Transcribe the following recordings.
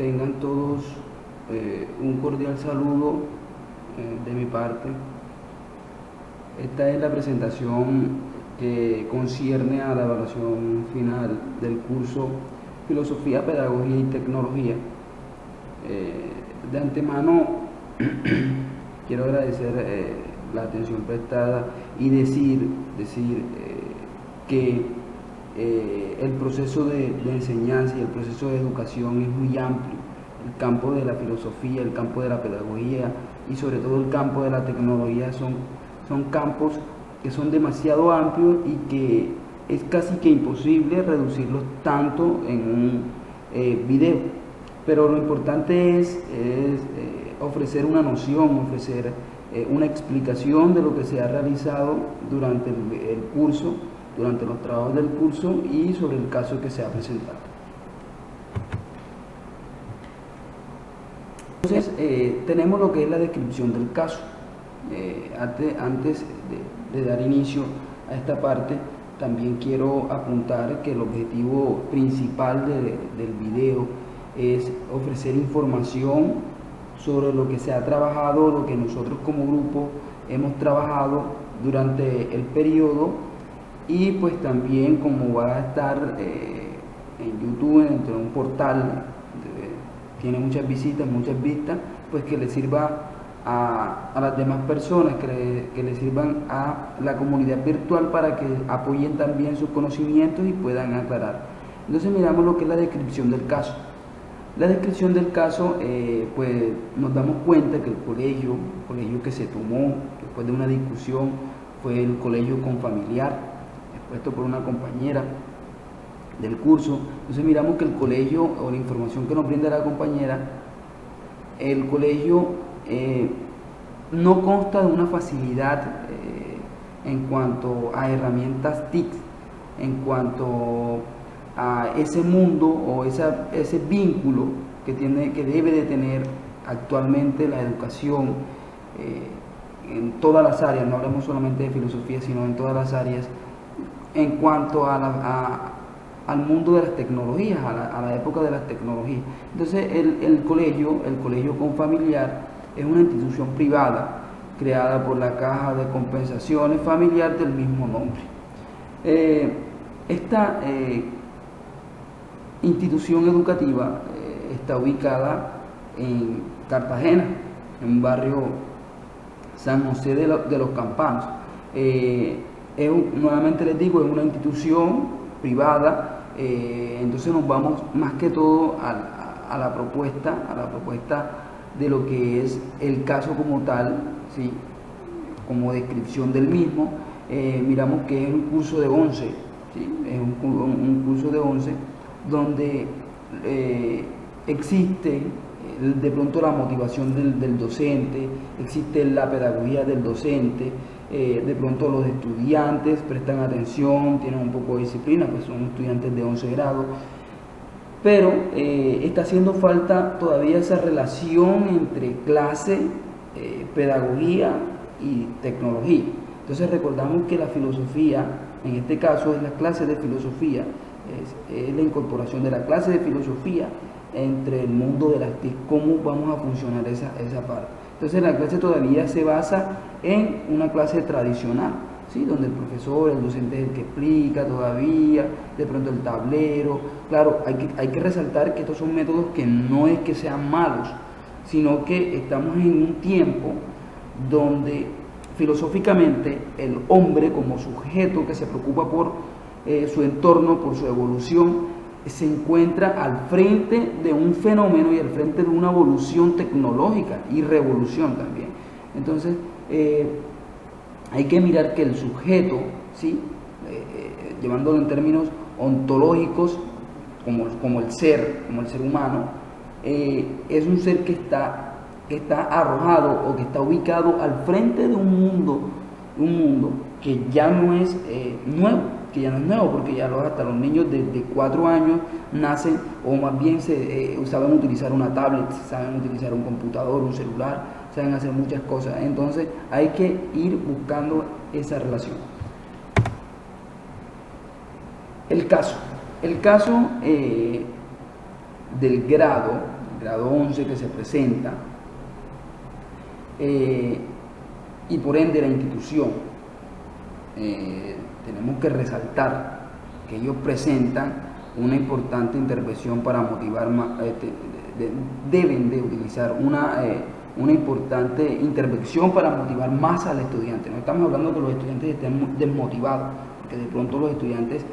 Tengan todos un cordial saludo de mi parte. Esta es la presentación que concierne a la evaluación final del curso Filosofía, Pedagogía y Tecnología. De antemano quiero agradecer la atención prestada y decir que el proceso de enseñanza y el proceso de educación es muy amplio. El campo de la filosofía, el campo de la pedagogía y sobre todo el campo de la tecnología son campos que son demasiado amplios y que es casi que imposible reducirlos tanto en un video. Pero lo importante es ofrecer una noción, ofrecer una explicación de lo que se ha realizado durante el curso, durante los trabajos del curso y sobre el caso que se ha presentado. Entonces, tenemos lo que es la descripción del caso. Antes de dar inicio a esta parte, también quiero apuntar que el objetivo principal del video es ofrecer información sobre lo que se ha trabajado, lo que nosotros como grupo hemos trabajado durante el periodo, y pues también como va a estar en YouTube, dentro de un portal, tiene muchas visitas, muchas vistas, pues que le sirva a las demás personas, que le sirvan a la comunidad virtual para que apoyen también sus conocimientos y puedan aclarar. Entonces miramos lo que es la descripción del caso. La descripción del caso, pues nos damos cuenta que el colegio que se tomó después de una discusión fue el colegio Confamiliar, expuesto por una compañera del curso. Entonces miramos que el colegio, o la información que nos brinda la compañera, el colegio no consta de una facilidad en cuanto a herramientas TIC, en cuanto a ese mundo o ese vínculo que debe de tener actualmente la educación en todas las áreas. No hablamos solamente de filosofía, sino en todas las áreas, en cuanto al mundo de las tecnologías, a la época de las tecnologías. Entonces el colegio Confamiliar es una institución privada creada por la Caja de Compensaciones Familiar del mismo nombre. Esta institución educativa está ubicada en Cartagena, en un barrio San José de los Campanos. Nuevamente les digo, es una institución privada. Entonces nos vamos más que todo a la propuesta de lo que es el caso como tal, ¿sí? Como descripción del mismo. Miramos que es un curso de 11, ¿sí? Es un curso de 11 donde existe de pronto la motivación del docente, existe la pedagogía del docente, de pronto los estudiantes prestan atención, tienen un poco de disciplina, pues son estudiantes de 11 grado, pero está haciendo falta todavía esa relación entre clase, pedagogía y tecnología. Entonces recordamos que la filosofía, en este caso es la clase de filosofía, es la incorporación de la clase de filosofía entre el mundo de las TIC, cómo vamos a funcionar esa parte. Entonces la clase todavía se basa en una clase tradicional, ¿sí? Donde el profesor, el docente es el que explica todavía, de pronto el tablero. Claro, hay que resaltar que estos son métodos que no es que sean malos, sino que estamos en un tiempo donde filosóficamente el hombre como sujeto que se preocupa por su entorno, por su evolución, se encuentra al frente de un fenómeno y al frente de una evolución tecnológica y revolución también. Entonces hay que mirar que el sujeto, ¿sí? Llevándolo en términos ontológicos, como el ser humano, es un ser que está arrojado o que está ubicado al frente de un mundo que ya no es nuevo, porque ya hasta los niños de 4 años nacen, o más bien saben utilizar una tablet, saben utilizar un computador, un celular, saben hacer muchas cosas. Entonces hay que ir buscando esa relación. El caso del grado grado 11 que se presenta, y por ende la institución, tenemos que resaltar que ellos presentan una importante intervención para motivar más, deben de utilizar una importante intervención para motivar más al estudiante. No estamos hablando de que los estudiantes estén desmotivados, porque de pronto los estudiantes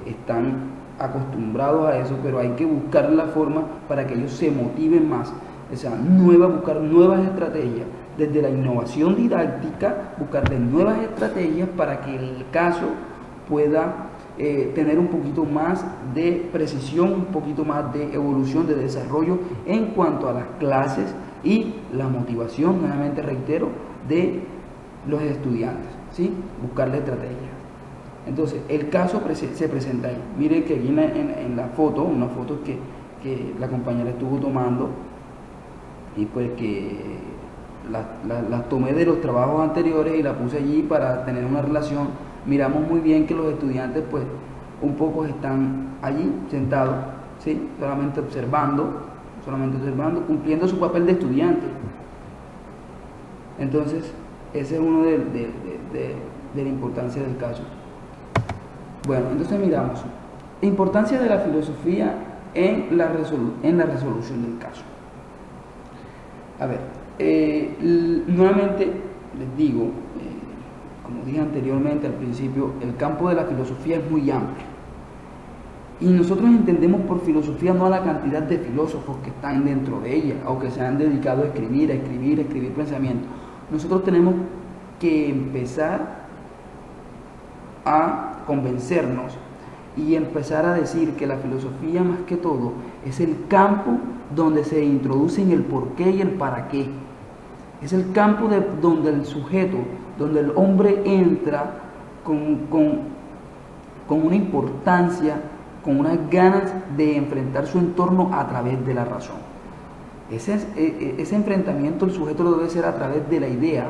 están acostumbrados a eso, pero hay que buscar la forma para que ellos se motiven más. O sea, buscar nuevas estrategias, desde la innovación didáctica, buscarle nuevas estrategias para que el caso pueda tener un poquito más de precisión, un poquito más de evolución, de desarrollo en cuanto a las clases y la motivación, nuevamente reitero, de los estudiantes, ¿sí? Buscarle estrategias. Entonces, el caso se presenta ahí. Miren que aquí en la foto, una foto que la compañera estuvo tomando, y pues que las tomé de los trabajos anteriores y la puse allí para tener una relación. Miramos muy bien que los estudiantes pues un poco están allí sentados, ¿sí? solamente observando, cumpliendo su papel de estudiante. Entonces, ese es uno de la importancia del caso. Bueno, entonces miramos la importancia de la filosofía en la resolución del caso. A ver, nuevamente les digo, como dije anteriormente al principio, el campo de la filosofía es muy amplio. Y nosotros entendemos por filosofía no a la cantidad de filósofos que están dentro de ella, o que se han dedicado a escribir pensamientos. Nosotros tenemos que empezar a convencernos y empezar a decir que la filosofía, más que todo, es el campo donde se introducen el por qué y el para qué. Es el campo donde el sujeto, donde el hombre entra con una importancia, con unas ganas de enfrentar su entorno a través de la razón. Ese enfrentamiento el sujeto lo debe hacer a través de la idea,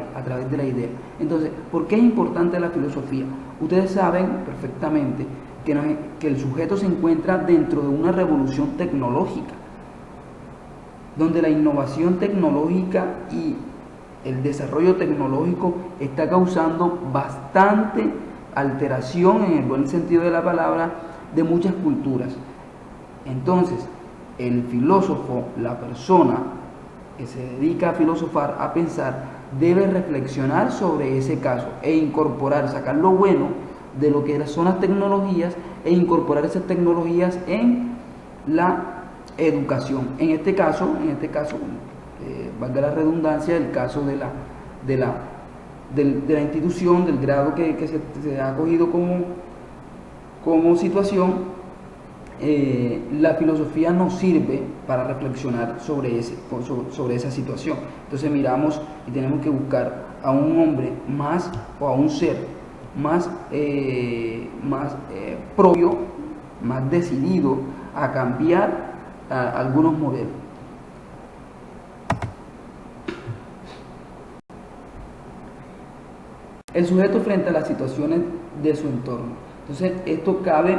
Entonces, ¿por qué es importante la filosofía? Ustedes saben perfectamente que el sujeto se encuentra dentro de una revolución tecnológica, donde la innovación tecnológica y el desarrollo tecnológico está causando bastante alteración, en el buen sentido de la palabra, de muchas culturas. Entonces, el filósofo, la persona que se dedica a filosofar, a pensar, debe reflexionar sobre ese caso e incorporar, sacar lo bueno de lo que son las tecnologías e incorporar esas tecnologías en la educación. En este caso, valga la redundancia, el caso de la institución, del grado que se ha cogido como situación, la filosofía nos sirve para reflexionar sobre esa situación. Entonces miramos y tenemos que buscar a un hombre más, o a un ser más propio, más decidido a cambiar algunos modelos. El sujeto frente a las situaciones de su entorno. Entonces, esto cabe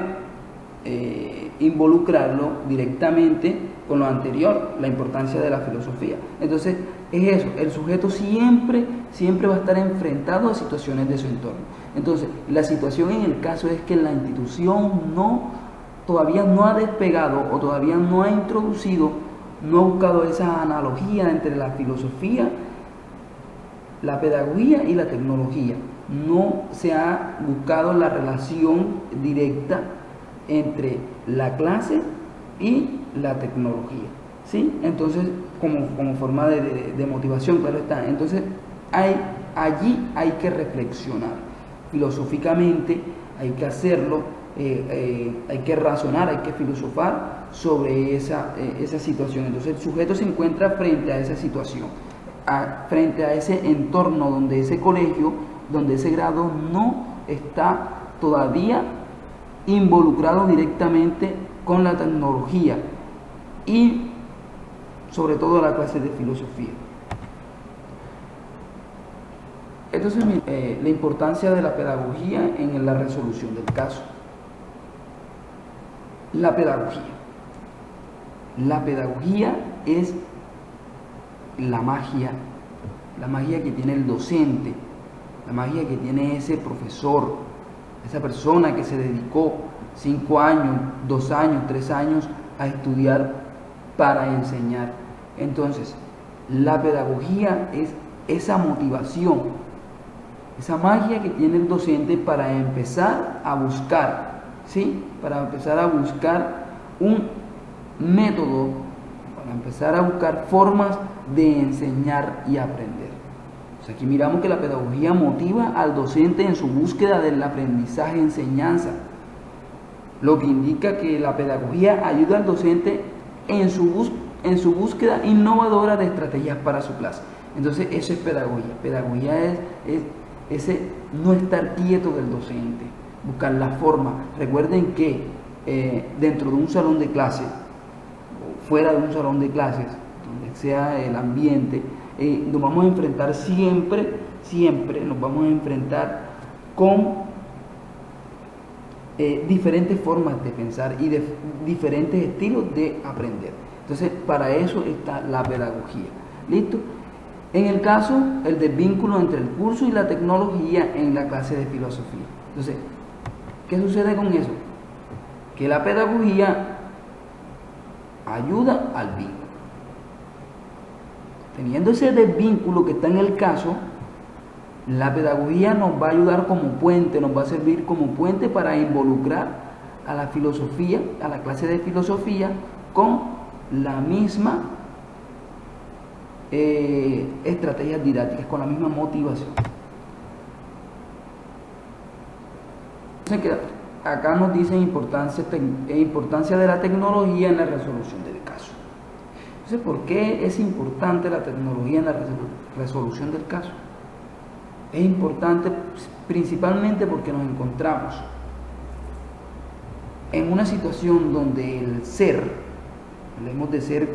involucrarlo directamente con lo anterior, la importancia de la filosofía. Entonces, es eso, el sujeto siempre va a estar enfrentado a situaciones de su entorno. Entonces, la situación en el caso es que la institución todavía no ha despegado, o todavía no ha introducido, no ha buscado esa analogía entre la filosofía, la pedagogía y la tecnología. No se ha buscado la relación directa entre la clase y la tecnología, ¿sí? Entonces, como forma de motivación, claro está. Entonces, allí hay que reflexionar filosóficamente, hay que hacerlo, hay que razonar, hay que filosofar sobre esa situación. Entonces, el sujeto se encuentra frente a esa situación, frente a ese entorno donde ese colegio, donde ese grado no está todavía involucrado directamente con la tecnología y sobre todo la clase de filosofía. Entonces, la importancia de la pedagogía en la resolución del caso. La pedagogía. La pedagogía es la magia que tiene el docente, la magia que tiene ese profesor, esa persona que se dedicó 5 años, 2 años, 3 años a estudiar para enseñar. Entonces, la pedagogía es esa motivación, esa magia que tiene el docente para empezar a buscar, ¿sí? Para empezar a buscar un método, para empezar a buscar formas de enseñar y aprender. O sea, aquí miramos que la pedagogía motiva al docente en su búsqueda del aprendizaje y enseñanza, lo que indica que la pedagogía ayuda al docente en su búsqueda innovadora de estrategias para su clase. Entonces, eso es pedagogía. Pedagogía es ese no estar quieto del docente, buscar la forma. Recuerden que dentro de un salón de clase, o fuera de un salón de clases, donde sea el ambiente, nos vamos a enfrentar siempre nos vamos a enfrentar con diferentes formas de pensar y de diferentes estilos de aprender. Entonces, para eso está la pedagogía. ¿Listo? En el caso, el desvínculo entre el curso y la tecnología en la clase de filosofía. Entonces, ¿qué sucede con eso? Que la pedagogía ayuda al vínculo. Teniendo ese desvínculo que está en el caso, la pedagogía nos va a ayudar como puente, nos va a servir como puente para involucrar a la filosofía, a la clase de filosofía, con la misma estrategias didácticas, con la misma motivación. Entonces, acá nos dicen importancia de la tecnología en la resolución del caso. Entonces, ¿por qué es importante la tecnología en la resolución del caso? Es importante principalmente porque nos encontramos en una situación donde el ser, hablemos de ser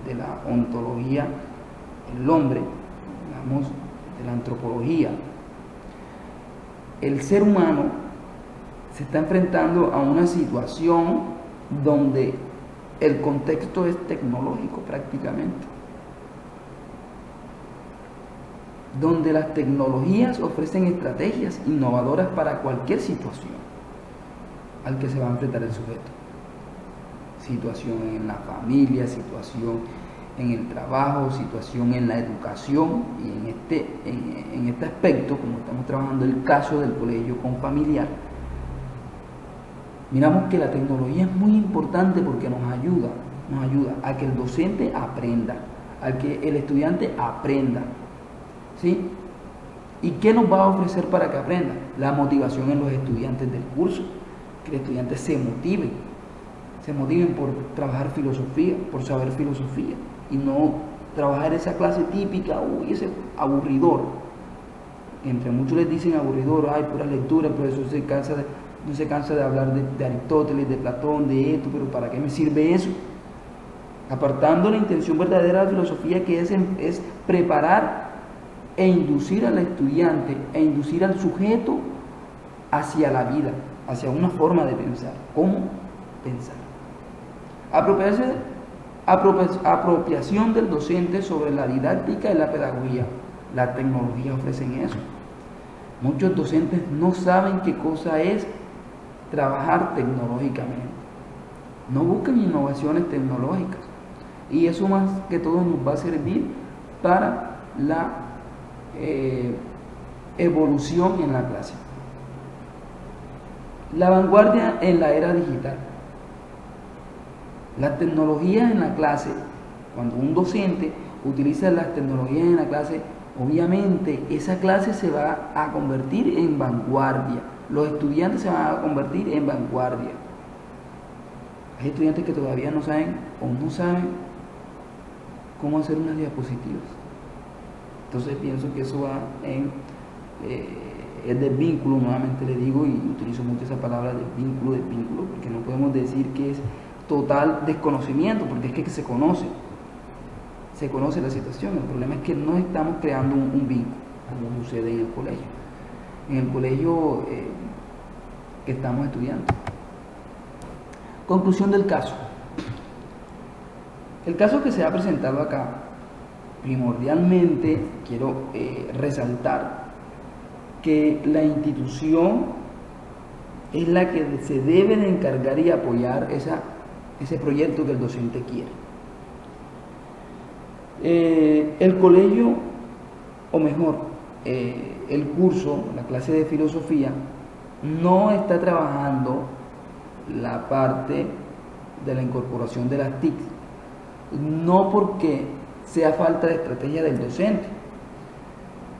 de la ontología, el hombre, hablamos de la antropología, el ser humano se está enfrentando a una situación donde el contexto es tecnológico prácticamente, donde las tecnologías ofrecen estrategias innovadoras para cualquier situación al que se va a enfrentar el sujeto. Situación en la familia, situación en el trabajo, situación en la educación, y en este aspecto, como estamos trabajando el caso del colegio confamiliar, miramos que la tecnología es muy importante porque nos ayuda a que el docente aprenda, a que el estudiante aprenda. ¿Sí? ¿Y qué nos va a ofrecer para que aprenda? La motivación en los estudiantes del curso, que los estudiantes se motiven por trabajar filosofía, por saber filosofía, y no trabajar esa clase típica, ese aburridor. Entre muchos les dicen aburridor, pura lectura, el profesor no se cansa de hablar de Aristóteles, de Platón, de esto, pero ¿para qué me sirve eso? Apartando la intención verdadera de la filosofía, que es preparar e inducir al estudiante, e inducir al sujeto hacia la vida, hacia una forma de pensar. ¿Cómo pensar? Apropiación del docente sobre la didáctica y la pedagogía. Las tecnologías ofrecen eso. Muchos docentes no saben qué cosa es trabajar tecnológicamente. No buscan innovaciones tecnológicas. Y eso más que todo nos va a servir para la evolución en la clase. La vanguardia en la era digital. Las tecnologías en la clase, cuando un docente utiliza las tecnologías en la clase, obviamente esa clase se va a convertir en vanguardia. Los estudiantes se van a convertir en vanguardia. Hay estudiantes que todavía no saben cómo hacer unas diapositivas. Entonces pienso que eso va en el desvínculo, nuevamente le digo, y utilizo mucho esa palabra desvínculo, porque no podemos decir que es total desconocimiento, porque es que se conoce la situación. El problema es que no estamos creando un vínculo, como sucede en el colegio que estamos estudiando. Conclusión del caso. El caso que se ha presentado acá, primordialmente quiero resaltar que la institución es la que se debe de encargar y apoyar ese proyecto que el docente quiere. El colegio, o mejor, el curso, la clase de filosofía, no está trabajando la parte de la incorporación de las TIC, no porque sea falta de estrategia del docente,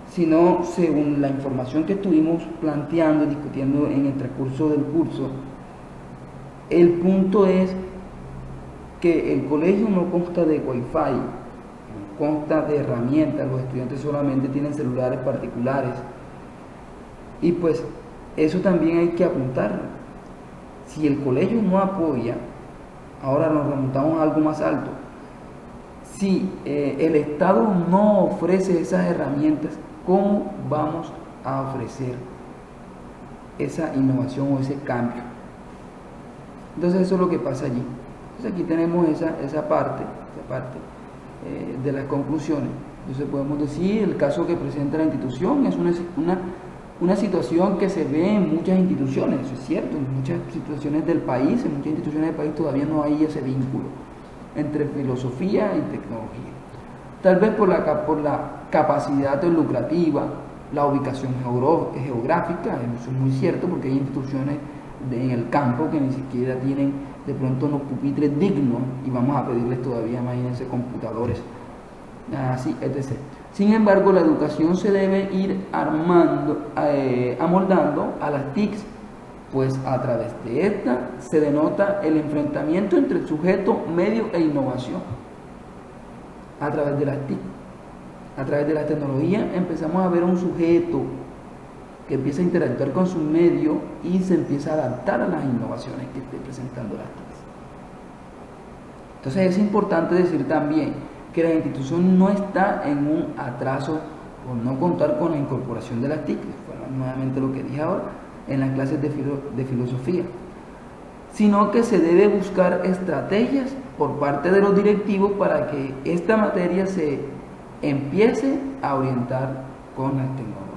sino según la información que estuvimos planteando y discutiendo en el transcurso del curso, el punto es que el colegio no consta de wifi, consta de herramientas, los estudiantes solamente tienen celulares particulares y pues eso también hay que apuntarlo. Si el colegio no apoya, ahora nos remontamos a algo más alto, si el Estado no ofrece esas herramientas, ¿cómo vamos a ofrecer esa innovación o ese cambio? Entonces eso es lo que pasa allí. Entonces aquí tenemos esa parte de las conclusiones. Entonces podemos decir, el caso que presenta la institución es una situación que se ve en muchas instituciones, eso es cierto, en muchas situaciones del país, en muchas instituciones del país todavía no hay ese vínculo entre filosofía y tecnología. Tal vez por la capacidad lucrativa, la ubicación geográfica, eso es muy cierto, porque hay instituciones en el campo que ni siquiera tienen de pronto unos pupitres dignos y vamos a pedirles todavía, imagínense, computadores, así, etc. Sin embargo, la educación se debe ir amoldando a las TICs, pues a través de esta se denota el enfrentamiento entre el sujeto, medio e innovación. A través de las TIC, a través de la tecnología, empezamos a ver un sujeto que empieza a interactuar con su medio y se empieza a adaptar a las innovaciones que esté presentando las TIC. Entonces es importante decir también que la institución no está en un atraso por no contar con la incorporación de las TIC, fue nuevamente lo que dije ahora, en las clases de filosofía, sino que se debe buscar estrategias por parte de los directivos para que esta materia se empiece a orientar con las tecnologías.